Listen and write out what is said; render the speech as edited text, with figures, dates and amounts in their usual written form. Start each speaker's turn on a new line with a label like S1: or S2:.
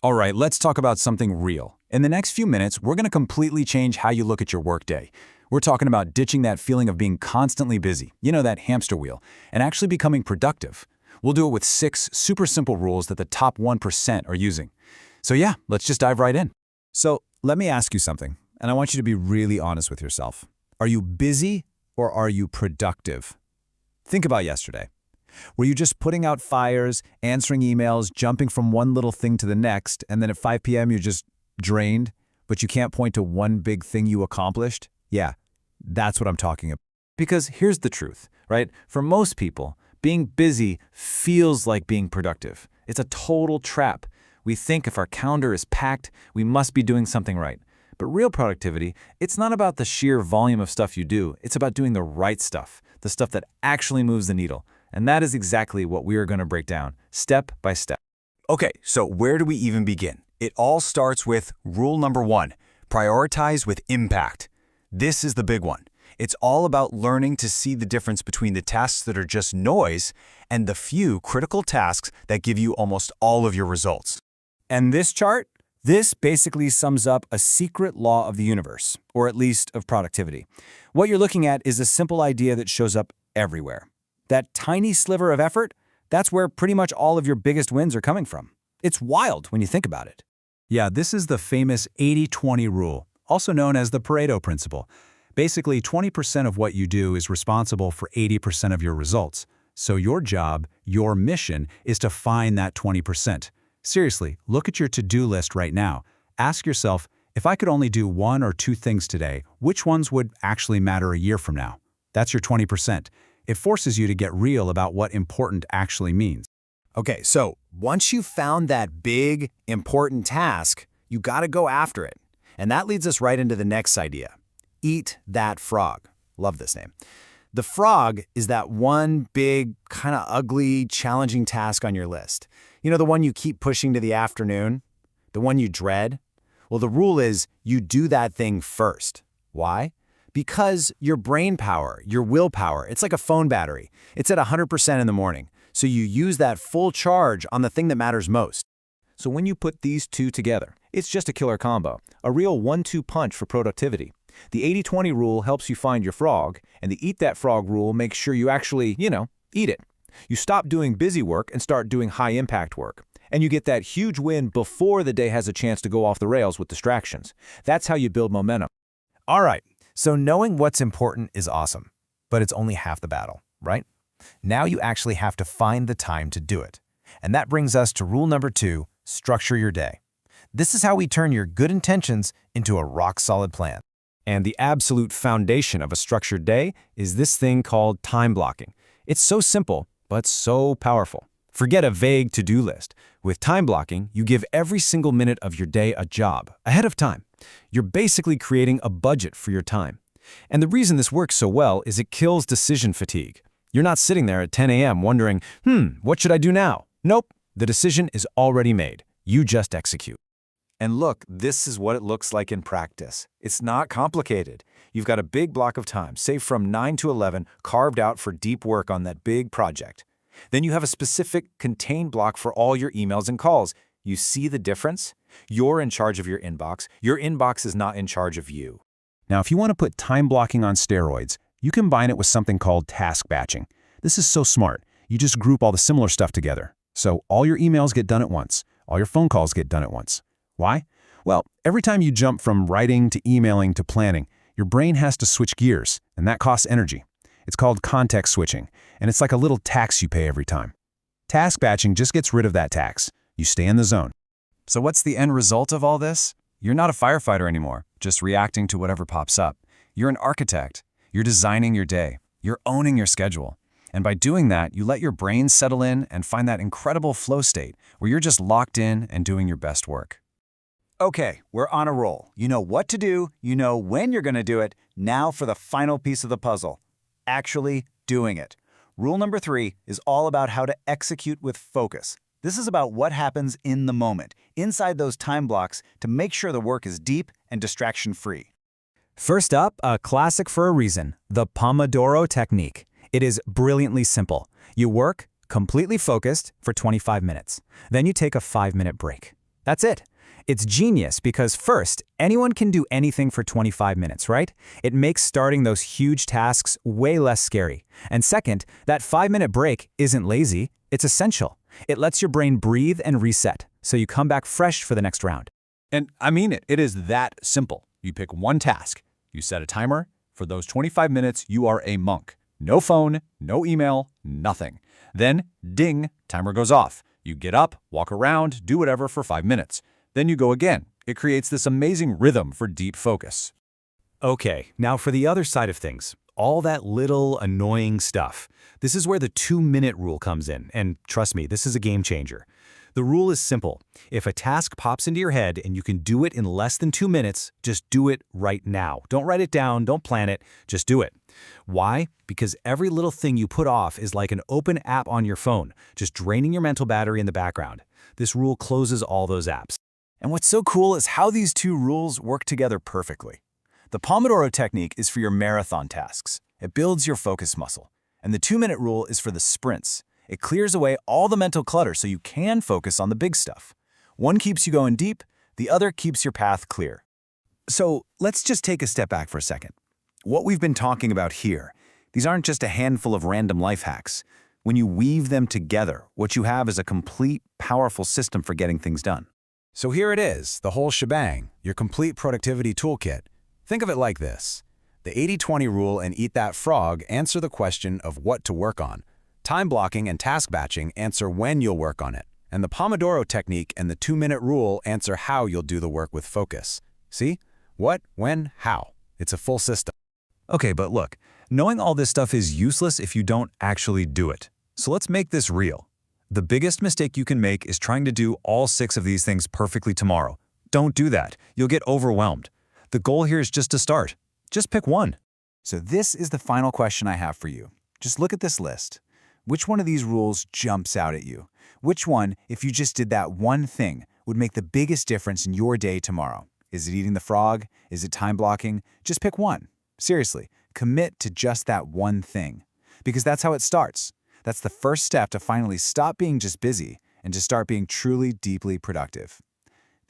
S1: All right, let's talk about something real. In the next few minutes, we're going to completely change how you look at your workday. We're talking about ditching that feeling of being constantly busy, that hamster wheel, and actually becoming productive. We'll do it with 6 super simple rules that the top 1% are using. So yeah, let's just dive right in.
S2: So let me ask you something, and I want you to be really honest with yourself. Are you busy or are you productive? Think about yesterday. Were you just putting out fires, answering emails, jumping from one little thing to the next, and then at 5 p.m. you're just drained, but you can't point to one big thing you accomplished? Yeah, that's what I'm talking about.
S1: Because here's the truth, right? For most people, being busy feels like being productive. It's a total trap. We think if our calendar is packed, we must be doing something right. But real productivity, it's not about the sheer volume of stuff you do. It's about doing the right stuff, the stuff that actually moves the needle. And that is exactly what we are going to break down, step by step.
S3: Okay, so where do we even begin? It all starts with rule number 1, prioritize with impact. This is the big one. It's all about learning to see the difference between the tasks that are just noise and the few critical tasks that give you almost all of your results.
S2: And this chart? This basically sums up a secret law of the universe, or at least of productivity. What you're looking at is a simple idea that shows up everywhere. That tiny sliver of effort, that's where pretty much all of your biggest wins are coming from. It's wild when you think about it.
S4: Yeah, this is the famous 80-20 rule, also known as the Pareto principle. Basically, 20% of what you do is responsible for 80% of your results. So your job, your mission, is to find that 20%. Seriously, look at your to-do list right now. Ask yourself, if I could only do 1 or 2 things today, which ones would actually matter a year from now? That's your 20%. It forces you to get real about what important actually means.
S2: Okay, so once you've found that big, important task, you gotta go after it. And that leads us right into the next idea. Eat that frog. Love this name. The frog is that one big, kind of ugly, challenging task on your list. You know, the one you keep pushing to the afternoon? The one you dread? Well, the rule is you do that thing first. Why? Because your brain power, your willpower, it's like a phone battery. It's at 100% in the morning. So you use that full charge on the thing that matters most.
S5: So when you put these two together, it's just a killer combo, a real 1-2 punch for productivity. The 80-20 rule helps you find your frog, and the eat that frog rule makes sure you actually, eat it. You stop doing busy work and start doing high-impact work. And you get that huge win before the day has a chance to go off the rails with distractions. That's how you build momentum.
S2: All right, so knowing what's important is awesome, but it's only half the battle, right? Now you actually have to find the time to do it. And that brings us to rule number 2, structure your day. This is how we turn your good intentions into a rock-solid plan. And the absolute foundation of a structured day is this thing called time blocking. It's so simple, but so powerful. Forget a vague to-do list. With time blocking, you give every single minute of your day a job, ahead of time. You're basically creating a budget for your time. And the reason this works so well is it kills decision fatigue. You're not sitting there at 10 a.m. wondering, what should I do now? Nope, the decision is already made. You just execute.
S1: And look, this is what it looks like in practice. It's not complicated. You've got a big block of time, say from 9 to 11, carved out for deep work on that big project. Then you have a specific contained block for all your emails and calls. You see the difference? You're in charge of your inbox. Your inbox is not in charge of you.
S4: Now, if you want to put time blocking on steroids, you combine it with something called task batching. This is so smart. You just group all the similar stuff together. So all your emails get done at once. All your phone calls get done at once. Why? Well, every time you jump from writing to emailing to planning, your brain has to switch gears, and that costs energy. It's called context switching, and it's like a little tax you pay every time. Task batching just gets rid of that tax. You stay in the zone.
S3: So what's the end result of all this? You're not a firefighter anymore, just reacting to whatever pops up. You're an architect. You're designing your day. You're owning your schedule. And by doing that, you let your brain settle in and find that incredible flow state where you're just locked in and doing your best work.
S2: Okay, we're on a roll. You know what to do, you know when you're going to do it. Now for the final piece of the puzzle, actually doing it. Rule number 3 is all about how to execute with focus. This is about what happens in the moment, inside those time blocks, to make sure the work is deep and distraction-free. First up, a classic for a reason, the Pomodoro technique. It is brilliantly simple. You work, completely focused, for 25 minutes. Then you take a 5-minute break. That's it. It's genius because first, anyone can do anything for 25 minutes, right? It makes starting those huge tasks way less scary. And second, that 5-minute break isn't lazy, it's essential. It lets your brain breathe and reset, so you come back fresh for the next round.
S3: And I mean it. It is that simple. You pick one task. You set a timer. For those 25 minutes, you are a monk. No phone, no email, nothing. Then, ding, timer goes off. You get up, walk around, do whatever for 5 minutes. Then you go again. It creates this amazing rhythm for deep focus.
S4: Okay, now for the other side of things, all that little annoying stuff. This is where the 2-minute rule comes in, and trust me, this is a game changer. The rule is simple. If a task pops into your head and you can do it in less than 2 minutes, just do it right now. Don't write it down, don't plan it, just do it. Why? Because every little thing you put off is like an open app on your phone, just draining your mental battery in the background. This rule closes all those apps.
S1: And what's so cool is how these two rules work together perfectly. The Pomodoro technique is for your marathon tasks. It builds your focus muscle. And the 2-minute rule is for the sprints. It clears away all the mental clutter so you can focus on the big stuff. One keeps you going deep, the other keeps your path clear.
S2: So let's just take a step back for a second. What we've been talking about here, these aren't just a handful of random life hacks. When you weave them together, what you have is a complete, powerful system for getting things done.
S4: So here it is, the whole shebang, your complete productivity toolkit. Think of it like this. The 80-20 rule and Eat That Frog answer the question of what to work on. Time blocking and task batching answer when you'll work on it. And the Pomodoro technique and the 2-minute rule answer how you'll do the work with focus. See? What, when, how. It's a full system.
S1: Okay, but look, knowing all this stuff is useless if you don't actually do it. So let's make this real. The biggest mistake you can make is trying to do all 6 of these things perfectly tomorrow. Don't do that. You'll get overwhelmed. The goal here is just to start. Just pick one.
S5: So this is the final question I have for you. Just look at this list. Which one of these rules jumps out at you? Which one, if you just did that one thing, would make the biggest difference in your day tomorrow? Is it eating the frog? Is it time blocking? Just pick one. Seriously, commit to just that one thing. Because that's how it starts. That's the first step to finally stop being just busy and to start being truly, deeply productive.